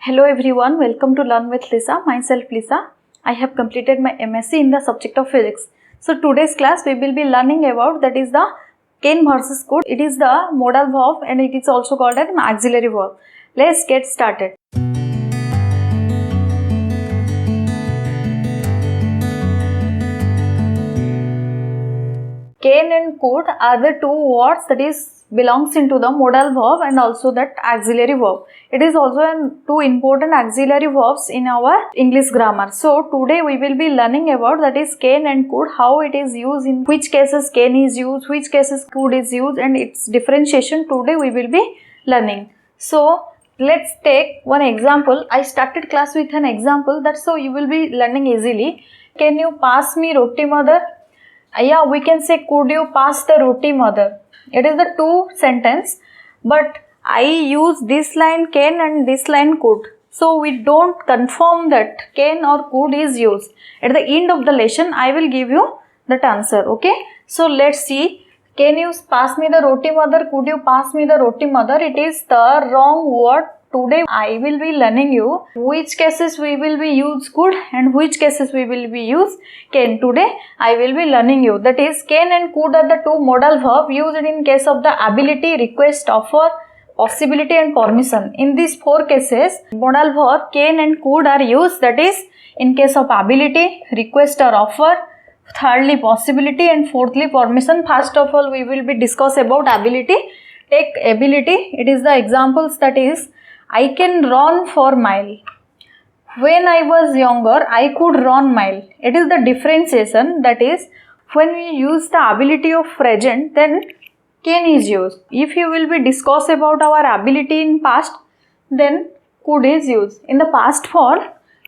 Hello everyone, welcome to Learn with Lisa. Myself Lisa. I have completed my MSc in the subject of physics. So today's class we will be learning about that is the can versus could. It is the modal verb and it is also called an auxiliary verb. Let's get started. Can and could are the two words that is belongs into the modal verb and also that auxiliary verb. It is also two important auxiliary verbs in our English grammar. So today we will be learning about that is can and could, how it is used, in which cases can is used, which cases could is used, and its differentiation today we will be learning. So let's take one example. I started class with an example, that's so you will be learning easily. Can you pass me roti mother? Yeah, we can say could you pass the roti mother. It is the two sentence, but I use this line can and this line could. So we don't confirm that can or could is used. At the end of the lesson, I will give you that answer. Okay. So let's see. Can you pass me the roti mother? Could you pass me the roti mother? It is the wrong word. Today I will be learning you which cases we will be use could and which cases we will be use can. Today I will be learning you that is can and could are the two modal verb used in case of the ability, request, offer, possibility and permission. In these four cases modal verb can and could are used, that is in case of ability, request or offer, thirdly possibility and fourthly permission. First of all we will be discuss about ability. Take ability, it is the examples that is I can run for mile. When I was younger, I could run mile. It is the differentiation, that is when we use the ability of present, then can is used. If you will be discuss about our ability in past, then could is used. In the past form,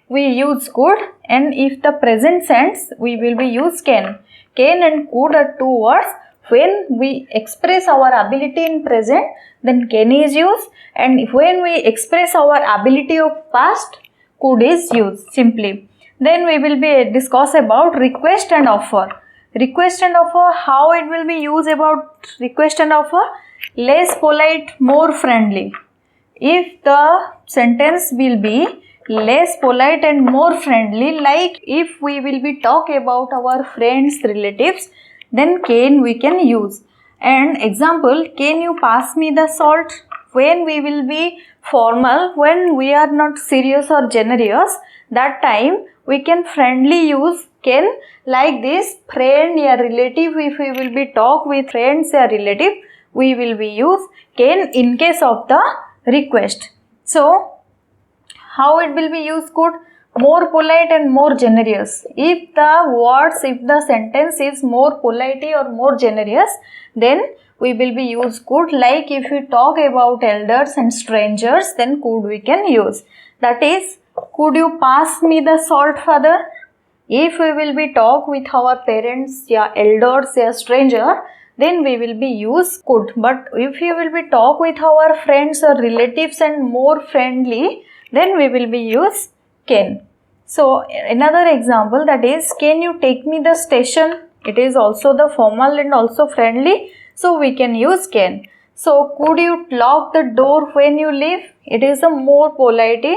we use could, and if the present tense, we will be use can. Can and could are two words. When we express our ability in present, then can is used, and when we express our ability of past, could is used simply. Then we will be discuss about request and offer. Request and offer, how it will be used about request and offer? Less polite, more friendly. If the sentence will be less polite and more friendly, like if we will be talk about our friends, relatives, then can we can use. And example, can you pass me the salt? When we will be formal, when we are not serious or generous, that time we can friendly use can, like this friend or relative. If we will be talk with friends or relative, we will be use can in case of the request. So how it will be used could? More polite and more generous. If the words, if the sentence is more polite or more generous, then we will be use could. Like if we talk about elders and strangers, then could we can use. That is, could you pass me the salt, father? If we will be talk with our parents, yeah, elders, yeah, stranger, then we will be use could. But if you will be talk with our friends or relatives and more friendly, then we will be use can. So another example, that is can you take me the station? It is also the formal and also friendly, so we can use can. So could you lock the door when you leave? It is a more polite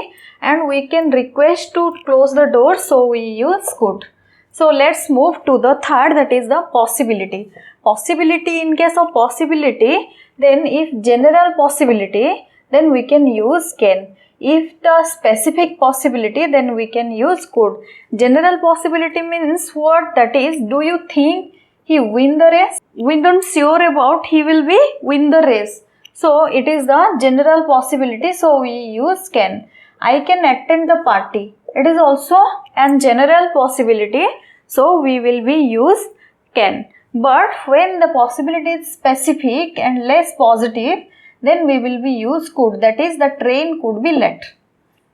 and we can request to close the door, so we use could. So let's move to the third, that is the possibility. Possibility, in case of possibility, then if general possibility, then we can use can. If the specific possibility, then we can use could. General possibility means what? That is, do you think he win the race? We don't sure about he will be win the race. So it is the general possibility, so we use can. I can attend the party. It is also a general possibility, so we will be use can. But when the possibility is specific and less positive, then we will be use could, that is the train could be late.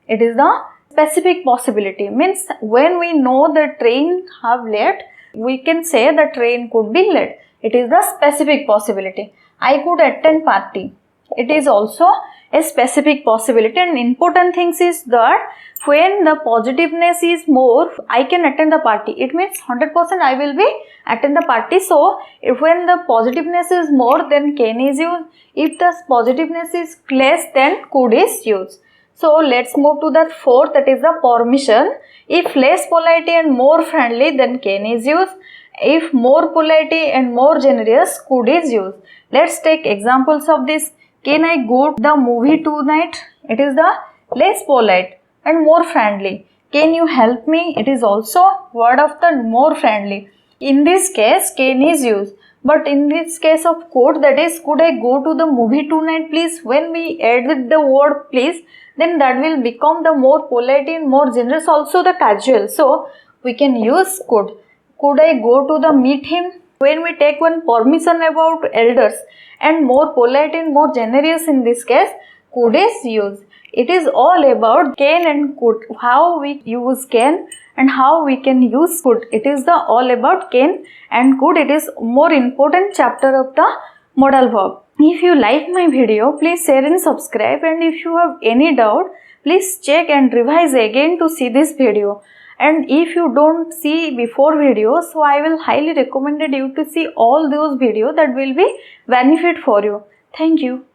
It is the specific possibility, means when we know the train have late, we can say the train could be late. It is the specific possibility. I could attend party. It is also a specific possibility, and important things is that when the positiveness is more, I can attend the party. It means 100% I will be attend the party. So if when the positiveness is more, then can is used. If the positiveness is less, then could is used. So let's move to the fourth, that is the permission. If less polite and more friendly, then can is used. If more polite and more generous, could is used. Let's take examples of this. Can I go to the movie tonight? It is the less polite and more friendly. Can you help me? It is also word of the more friendly. In this case, can is used. But in this case of could, that is, could I go to the movie tonight please? When we add the word please, then that will become the more polite and more generous, also the casual. So we can use could. Could I go to the meet him? When we take one permission about elders and more polite and more generous, in this case could is used. It is all about can and could, how we use can and how we can use could. It is the all about can and could. It is more important chapter of the modal verb. If you like my video, please share and subscribe, and if you have any doubt, please check and revise again to see this video. And if you don't see before videos, so I will highly recommend you to see all those videos, that will be benefit for you. Thank you.